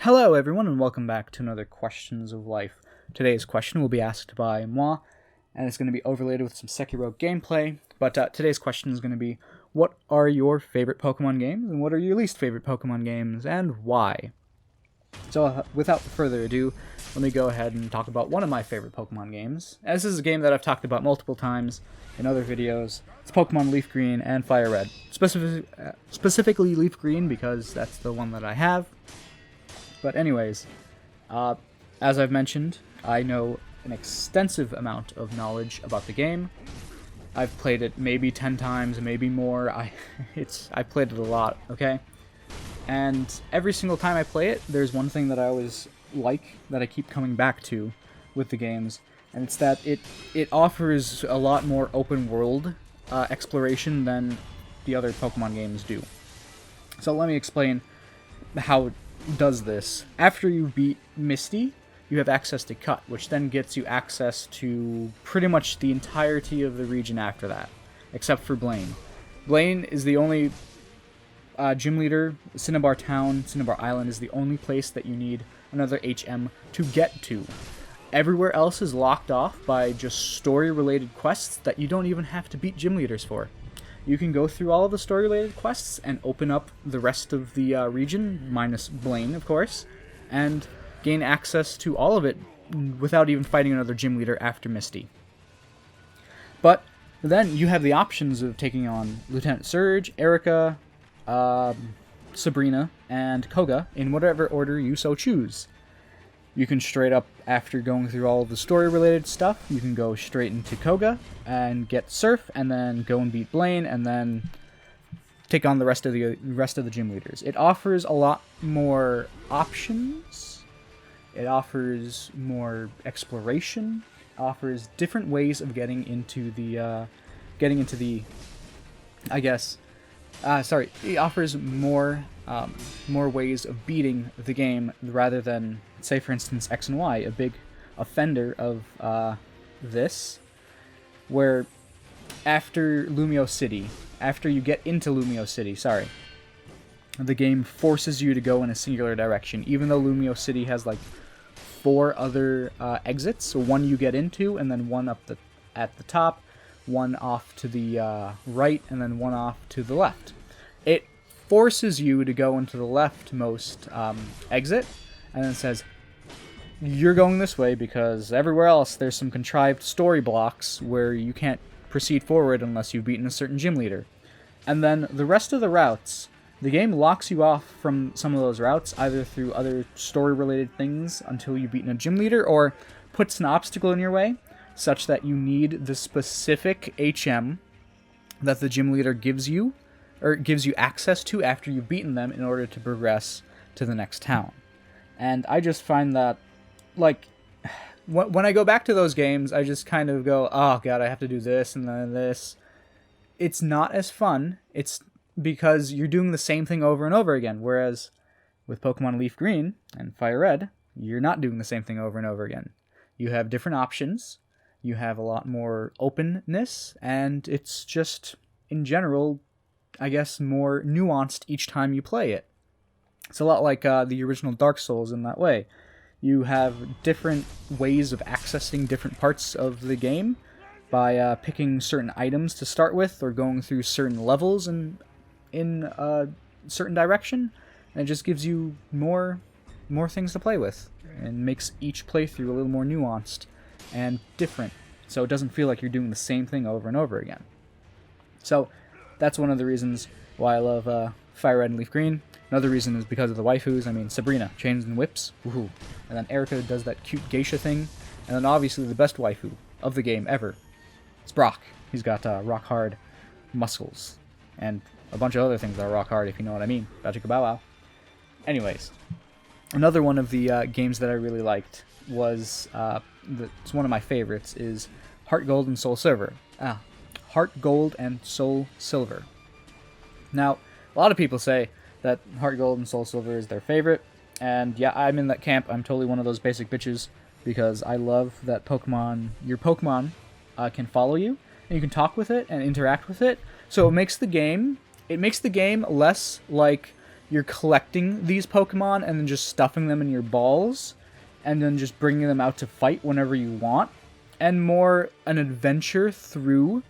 Hello everyone and welcome back to another Questions of Life. Today's question will be asked by moi, and it's going to be overlaid with some Sekiro gameplay, but today's question is going to be, what are your favorite Pokemon games, and what are your least favorite Pokemon games, and why? So without further ado, let me go ahead and talk about one of my favorite Pokemon games. This is a game that I've talked about multiple times in other videos. It's Pokemon Leaf Green and Fire Red. Specifically Leaf Green because that's the one that I have. But anyways, as I've mentioned, I know an extensive amount of knowledge about the game. I've played it maybe 10 times, maybe more. I've played it a lot, okay? And every single time I play it, there's one thing that I always like, that I keep coming back to with the games, and it's that it offers a lot more open world exploration than the other Pokemon games do. So let me explain how it does this. After you beat Misty, you have access to Cut, which then gets you access to pretty much the entirety of the region after that, except for Blaine. Blaine is the only gym leader. Cinnabar Town, Cinnabar Island is the only place that you need another HM to get to. Everywhere else is locked off by just story-related quests that you don't even have to beat gym leaders for. You can go through all of the story-related quests and open up the rest of the region, minus Blaine, of course, and gain access to all of it without even fighting another gym leader after Misty. But then you have the options of taking on Lieutenant Surge, Erica, Sabrina, and Koga in whatever order you so choose. You can straight up, after going through all of the story-related stuff, you can go straight into Koga and get Surf, and then go and beat Blaine, and then take on the rest of the gym leaders. It offers a lot more options. It offers more exploration. Offers different ways of getting into the, it offers more ways of beating the game rather than, say, for instance, X and Y, a big offender of this, where after you get into Lumio City, the game forces you to go in a singular direction, even though Lumio City has like 4 other exits, so one you get into, and then one at the top, one off to the right, and then one off to the left. It forces you to go into the leftmost exit, and then says, you're going this way because everywhere else there's some contrived story blocks where you can't proceed forward unless you've beaten a certain gym leader. And then the rest of the routes, the game locks you off from some of those routes, either through other story-related things until you've beaten a gym leader, or puts an obstacle in your way, such that you need the specific HM that the gym leader gives you access to after you've beaten them in order to progress to the next town. And I just find that, like, when I go back to those games, I just kind of go, oh god, I have to do this and then this. It's not as fun. It's because you're doing the same thing over and over again, whereas with Pokemon Leaf Green and Fire Red, you're not doing the same thing over and over again. You have different options, you have a lot more openness, and it's just, in general, I guess, more nuanced each time you play it. It's a lot like the original Dark Souls in that way. You have different ways of accessing different parts of the game by picking certain items to start with, or going through certain levels in a certain direction, and it just gives you more things to play with, and makes each playthrough a little more nuanced and different, so it doesn't feel like you're doing the same thing over and over again. So that's one of the reasons why I love Fire Red and Leaf Green. Another reason is because of the waifus. I mean, Sabrina, chains and whips, woohoo. And then Erica does that cute geisha thing. And then obviously the best waifu of the game ever, it's Brock. He's got rock hard muscles. And a bunch of other things that are rock hard, if you know what I mean. Bajika Bow Wow. Anyways, another one of the games that I really liked was, it's one of my favorites, is Heart Gold and Soul Silver. Heart Gold and Soul Silver. Now, a lot of people say that Heart Gold and Soul Silver is their favorite, and yeah, I'm in that camp. I'm totally one of those basic bitches, because I love that your Pokemon can follow you, and you can talk with it and interact with it, so it makes the game less like you're collecting these Pokemon and then just stuffing them in your balls and then just bringing them out to fight whenever you want, and more an adventure through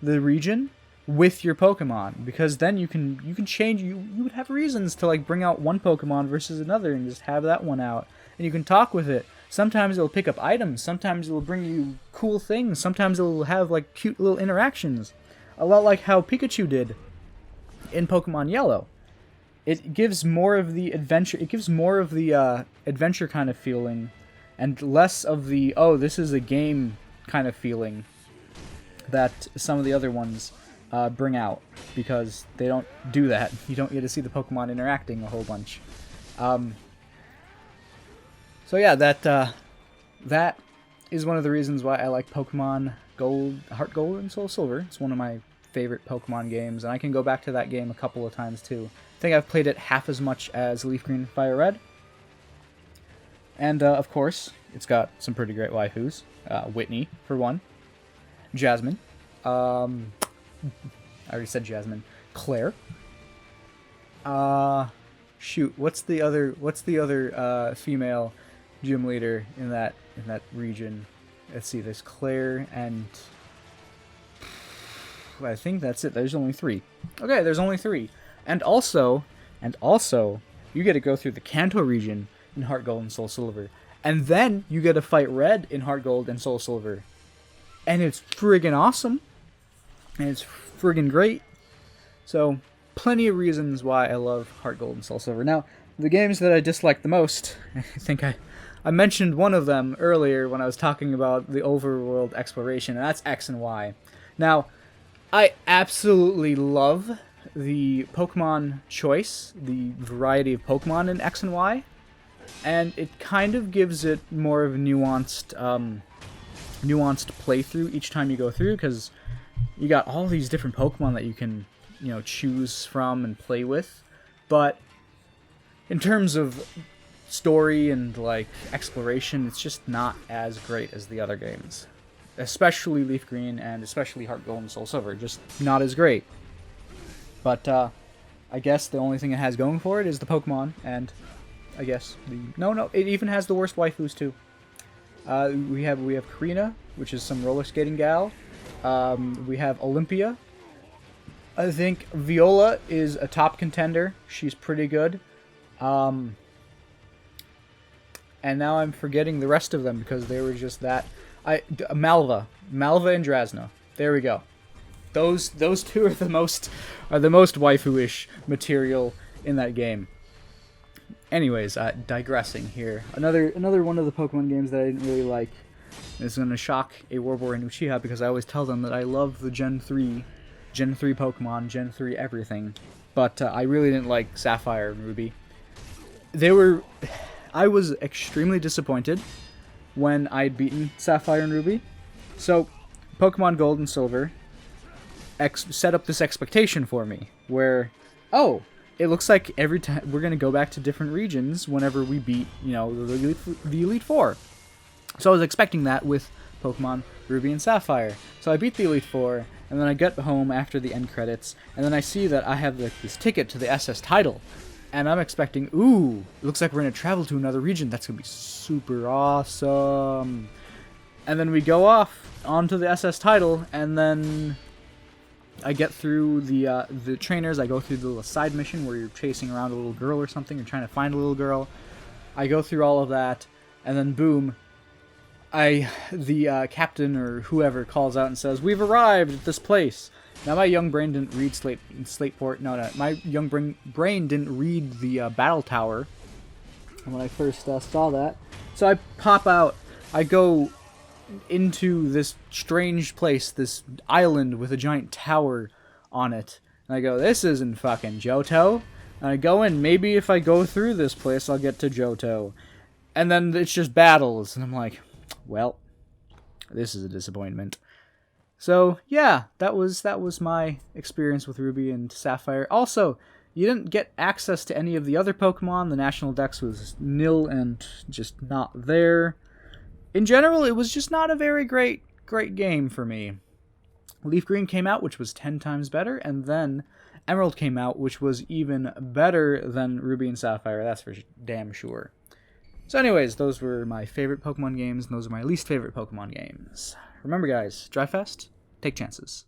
the region with your Pokemon, because then you can change, you would have reasons to like bring out one Pokemon versus another and just have that one out, and you can talk with it. Sometimes it'll pick up items, sometimes it'll bring you cool things, sometimes it'll have like cute little interactions, a lot like how Pikachu did in Pokemon Yellow. It gives more of the adventure, adventure kind of feeling, and less of the, oh, this is a game kind of feeling that some of the other ones bring out, because they don't do that. You don't get to see the Pokemon interacting a whole bunch. So yeah, that is one of the reasons why I like Pokemon Gold, Heart Gold, and Soul Silver. It's one of my favorite Pokemon games, and I can go back to that game a couple of times too. I think I've played it half as much as Leaf Green Fire Red. And of course, it's got some pretty great waifus. Whitney, for one. Jasmine. I already said Jasmine. Claire. Shoot, what's the other female gym leader in that region? Let's see, there's Claire and I think that's it. There's only 3. Okay, there's only 3. And also, you get to go through the Kanto region in Heart Gold and Soul Silver. And then you get to fight Red in Heart Gold and Soul Silver. And it's friggin' awesome. And it's friggin' great. So, plenty of reasons why I love Heart Gold and Soul Silver. Now, the games that I dislike the most, I think I mentioned one of them earlier when I was talking about the overworld exploration, and that's X and Y. Now, I absolutely love the Pokemon choice, the variety of Pokemon in X and Y, and it kind of gives it more of a nuanced playthrough each time you go through, because you got all these different Pokemon that you can, choose from and play with. But in terms of story and like exploration, it's just not as great as the other games, especially Leaf Green and especially Heart Gold and Soul Silver. Just not as great. But I guess the only thing it has going for it is the Pokemon, and I guess it even has the worst waifus too. We have Karina, which is some roller skating gal. We have Olympia. I think Viola is a top contender. She's pretty good. And now I'm forgetting the rest of them because they were just that. Malva and Drasna. There we go. Those two are the most waifu-ish material in that game. Anyways, digressing here. Another one of the Pokemon games that I didn't really like is going to shock a Warboy and Uchiha, because I always tell them that I love the Gen 3 Pokemon, Gen 3 everything, but I really didn't like Sapphire and Ruby. I was extremely disappointed when I'd beaten Sapphire and Ruby. So, Pokemon Gold and Silver set up this expectation for me, where, it looks like every time we're going to go back to different regions whenever we beat, the Elite Four. So I was expecting that with Pokemon Ruby and Sapphire. So I beat the Elite Four, and then I get home after the end credits, and then I see that I have this ticket to the SS title. And I'm expecting, it looks like we're going to travel to another region. That's going to be super awesome. And then we go off onto the SS title, and then I get through the trainers. I go through the little side mission where you're chasing around a little girl or something. You're trying to find a little girl. I go through all of that, and then boom, the captain or whoever calls out and says, "We've arrived at this place." Now, my young brain didn't read Slateport. No, my young brain didn't read the battle tower when I first saw that. So I pop out. I go into this strange place, this island with a giant tower on it. And I go, this isn't fucking Johto. And I go in. Maybe if I go through this place, I'll get to Johto. And then it's just battles. And I'm like, well, this is a disappointment. So, yeah, that was my experience with Ruby and Sapphire. Also, you didn't get access to any of the other Pokemon. The National Dex was nil and just not there. In general, it was just not a very great game for me. Leaf Green came out, which was 10 times better, and then Emerald came out, which was even better than Ruby and Sapphire, that's for damn sure. So anyways, those were my favorite Pokemon games, and those are my least favorite Pokemon games. Remember guys, drive fast, take chances.